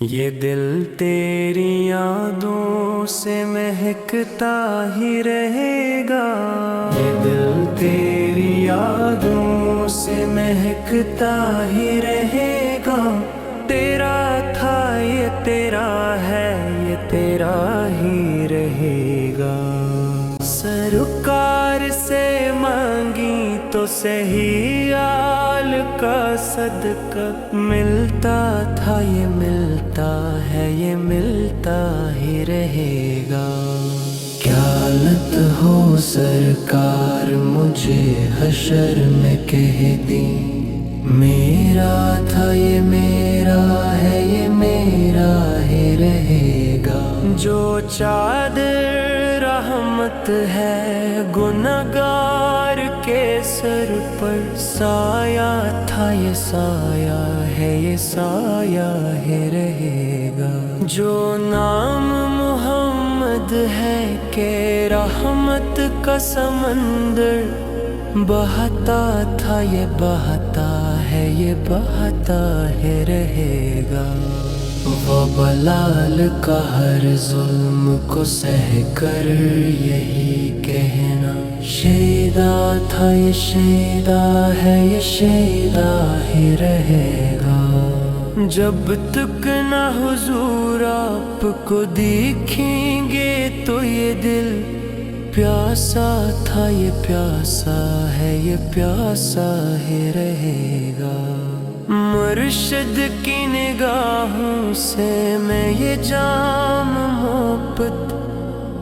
یہ دل تیری یادوں سے مہکتا ہی رہے گا، یہ دل تیری یادوں سے مہکتا ہی رہے گا۔ تیرا تھا یہ تیرا ہے، یہ تیرا ہی رہے گا۔ سرکار سے مانگی تو صحیح آل کا صدقہ، ملتا تھا یہ ملتا ہے، یہ ملتا ہی رہے گا۔ کیا لت ہو سرکار مجھے حشر میں کہہ دی، میرا تھا یہ میرا ہے، یہ میرا ہی رہے گا۔ جو چادر رحمت ہے گنہگار کے سر پر، سایہ تھا یہ سایہ ہے، یہ سایہ ہی رہے گا۔ جو نام محمد ہے کہ رحمت کا سمندر، بہتا تھا یہ بہتا ہے، یہ بہتا ہی رہے گا۔ وہ بلال کا ہر ظلم کو سہ کر یہی کہنا، شیدا تھا یہ شیدا ہے، یہ شیدا ہی رہے گا۔ جب تک نہ حضور آپ کو دیکھیں گے تو یہ دل پیاسا تھا، یہ پیاسا ہے، یہ پیاسا ہی رہے گا۔ مرشد کی نگاہوں سے میں یہ جام محبت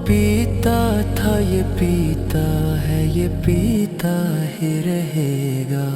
پیتا تھا، یہ پیتا ہے، یہ پیتا ہی رہے گا۔